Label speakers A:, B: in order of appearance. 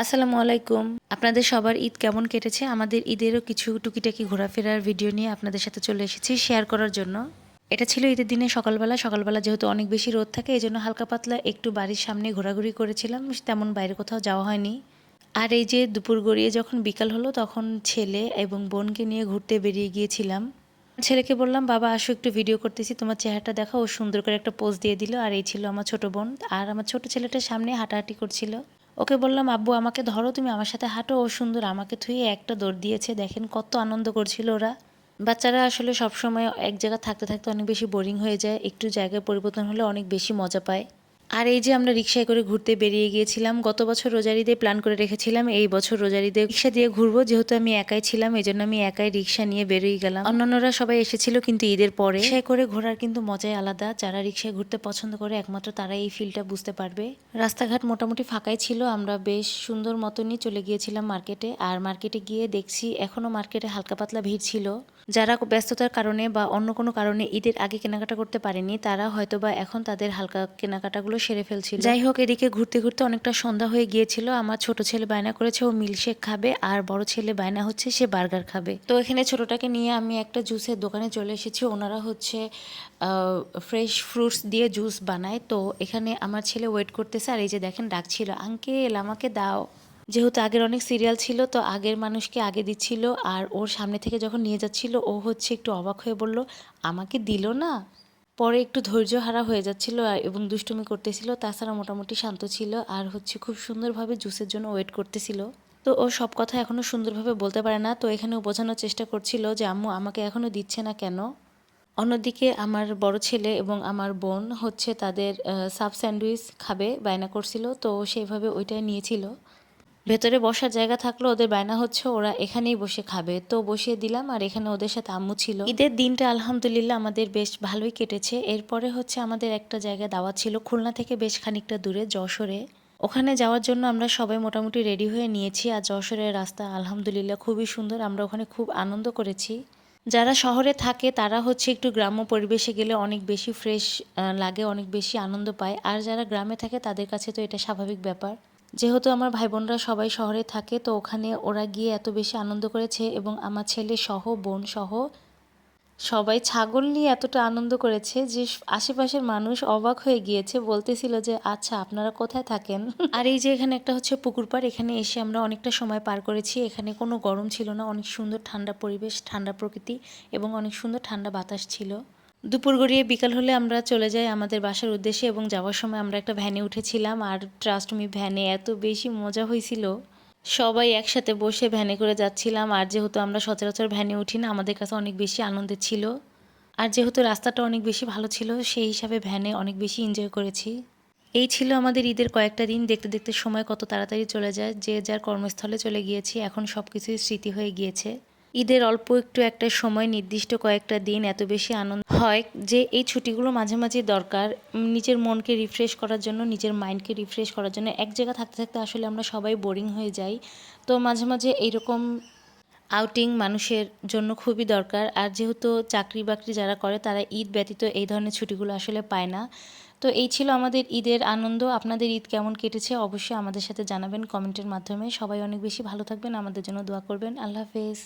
A: আসসালামু আলাইকুম। আপনাদের সবার ঈদ কেমন কেটেছে? আমাদের ঈদেরও কিছু টুকিটাকি ঘোরাফেরার ভিডিও নিয়ে আপনাদের সাথে চলে এসেছি শেয়ার করার জন্য। এটা ছিল ঈদের দিনে সকালবেলা যেহেতু অনেক বেশি রোদ থাকে এজন্য হালকা পাতলা একটু বাড়ির সামনে ঘোরাঘুরি করেছিলাম। তেমন বাইরে কোথাও যাওয়া হয়নি। আর এই যে দুপুর গড়িয়ে যখন বিকাল হলো তখন ছেলে এবং বোনকে নিয়ে ঘুরতে বেরিয়ে গিয়েছিলাম। ছেলেকে বললাম, বাবা আসো একটু ভিডিও করতেছি, তোমার চেহারাটা দেখো। ও সুন্দর করে একটা পোজ দিয়ে দিল। আর এই ছিল আমার ছোট বোন। আর আমার ছোট ছেলেটার সামনে হাঁটাহাঁটি করছিল। ওকে বললাম, আব্বু আমাকে ধরো, তুমি আমার সাথে হাঁটো। ও সুন্দর আমাকে থুয়ে একটা দৌড় দিয়েছে। দেখেন কত আনন্দ করছিল ওরা। বাচ্চারা আসলে সবসময় এক জায়গা থাকতে থাকতে অনেক বেশি বোরিং হয়ে যায়, একটু জায়গায় পরিবর্তন হলে অনেক বেশি মজা পায়। আর এই যে আমরা রিক্সায় করে ঘুরতে বেরিয়ে গিয়েছিলাম। গত বছর রোজার ঈদে প্ল্যান করে রেখেছিলাম এই বছর রোজার ঈদে রিক্সা দিয়ে ঘুরবো, যেহেতু আমি একাই ছিলাম এই জন্য আমি একাই রিক্সা নিয়ে বেরিয়ে গেলাম। অন্যান্যরা সবাই এসেছিল কিন্তু ঈদের পরে। রিক্সায় করে ঘোরার কিন্তু মজাই আলাদা। যারা রিক্সায় ঘুরতে পছন্দ করে একমাত্র তারাই এই ফিলটা বুঝতে পারবে। রাস্তাঘাট মোটামুটি ফাঁকাই ছিল। আমরা বেশ সুন্দর মতনই চলে গিয়েছিলাম মার্কেটে। আর মার্কেটে গিয়ে দেখছি এখনো মার্কেটে হালকা পাতলা ভিড় ছিল। যারা ব্যস্ততার কারণে বা অন্য কোনো কারণে ঈদের আগে কেনাকাটা করতে পারেনি তারা হয়তোবা এখন তাদের হালকা কেনাকাটাগুলো সেরে ফেলছিল। যাই হোক, এদিকে ঘুরতে ঘুরতে অনেকটা সন্ধ্যা হয়ে গিয়েছিল। আমার ছোট ছেলে বায়না করেছে ও মিল্কশেক খাবে, আর বড় ছেলে বায়না হচ্ছে সে বার্গার খাবে। তো এখানে ছোটটাকে নিয়ে আমি একটা জুসের দোকানে চলে এসেছি। ওনারা হচ্ছে ফ্রেশ ফ্রুটস দিয়ে জুস বানায়। তো এখানে আমার ছেলে ওয়েট করতেছে। আর এই যে দেখেন ডাকছিল, আঙ্কেল আমাকে দাও। যেহেতু আগের অনেক সিরিয়াল ছিল তো আগের মানুষকে আগে দিচ্ছিল। আর ওর সামনে থেকে যখন নিয়ে যাচ্ছিল ও হচ্ছে একটু অবাক হয়ে বলল, আমাকে দিল না। পরে একটু ধৈর্যহারা হয়ে যাচ্ছিল এবং দুষ্টুমি করতেছিল। তাছাড়া মোটামুটি শান্ত ছিল আর হচ্ছে খুব সুন্দরভাবে জুসের জন্য ওয়েট করতেছিল। তো ও সব কথা এখনও সুন্দরভাবে বলতে পারে না। তো এখানে ও বোঝানোর চেষ্টা করছিল যে আম্মু আমাকে এখনও দিচ্ছে না কেন। অন্যদিকে আমার বড় ছেলে এবং আমার বোন হচ্ছে তাদের সাব স্যান্ডউইচ খাবে বায়না করছিল। তো সেইভাবে ওইটাই নিয়েছিল। ভেতরে বসার জায়গা থাকলো, ওদের বায়না হচ্ছে ওরা এখানেই বসে খাবে। তো বসিয়ে দিলাম। আর এখানে ওদের সাথে আম্মু ছিল। ঈদের দিনটা আলহামদুলিল্লাহ আমাদের বেশ ভালোই কেটেছে। এরপরে হচ্ছে আমাদের একটা জায়গায় দাওয়াত ছিল খুলনা থেকে বেশ খানিকটা দূরে, যশোরে। ওখানে যাওয়ার জন্য আমরা সবাই মোটামুটি রেডি হয়ে নিয়েছি। আর যশোরের রাস্তা আলহামদুলিল্লাহ খুবই সুন্দর। আমরা ওখানে খুব আনন্দ করেছি। যারা শহরে থাকে তারা হচ্ছে একটু গ্রাম্য পরিবেশে গেলে অনেক বেশি ফ্রেশ লাগে, অনেক বেশি আনন্দ পায়। আর যারা গ্রামে থাকে তাদের কাছে তো এটা স্বাভাবিক ব্যাপার। যেহেতু আমার ভাই বোনরা সবাই শহরে থাকে তো ওখানে ওরা গিয়ে এত বেশি আনন্দ করেছে এবং আমার ছেলে সহ বোন সহ সবাই ছাগল নিয়ে এতটা আনন্দ করেছে যে আশেপাশের মানুষ অবাক হয়ে গিয়েছে, বলতেছিল যে আচ্ছা আপনারা কোথায় থাকেন। আর এই যে এখানে একটা হচ্ছে পুকুর পাড়, এখানে এসে আমরা অনেকটা সময় পার করেছি। এখানে কোনো গরম ছিল না, অনেক সুন্দর ঠান্ডা পরিবেশ, ঠান্ডা প্রকৃতি এবং অনেক সুন্দর ঠান্ডা বাতাস ছিল। দুপুর গড়িয়ে বিকাল হলে আমরা চলে যাই আমাদের বাসার উদ্দেশ্যে এবং যাওয়ার সময় আমরা একটা ভ্যানে উঠেছিলাম। আর ট্রাস্ট মি, ভ্যানে এত বেশি মজা হয়েছিল। সবাই একসাথে বসে ভ্যানে করে যাচ্ছিলাম। আর যেহেতু আমরা সচরাচর ভ্যানে উঠি না, আমাদের কাছে অনেক বেশি আনন্দের ছিল। আর যেহেতু রাস্তাটা অনেক বেশি ভালো ছিল সেই হিসাবে ভ্যানে অনেক বেশি এনজয় করেছি। এই ছিল আমাদের ঈদের কয়েকটা দিন। দেখতে দেখতে সময় কত তাড়াতাড়ি চলে যায়। যে যার কর্মস্থলে চলে গিয়েছি, এখন সব কিছুই স্মৃতি হয়ে গিয়েছে। ঈদের অল্প একটু একটা সময়, নির্দিষ্ট কয়েকটা দিন এত বেশি আনন্দ হয় যে এই ছুটিগুলো মাঝে মাঝে দরকার। নিজের মনকে রিফ্রেশ করার জন্য, নিজের মাইন্ডকে রিফ্রেশ করার জন্য। এক জায়গা থাকতে থাকতে আসলে আমরা সবাই বোরিং হয়ে যাই। তো মাঝে মাঝে এইরকম আউটিং মানুষের জন্য খুবই দরকার। আর যেহেতু চাকরি বাকরি যারা করে তারা ঈদ ব্যতীত এই ধরনের ছুটিগুলো আসলে পায় না। তো এই ছিল আমাদের ঈদের আনন্দ। আপনাদের ঈদ কেমন কেটেছে অবশ্যই আমাদের সাথে জানাবেন কমেন্টের মাধ্যমে। সবাই অনেক বেশি ভালো থাকবেন, আমাদের জন্য দোয়া করবেন। আল্লাহ হাফেজ।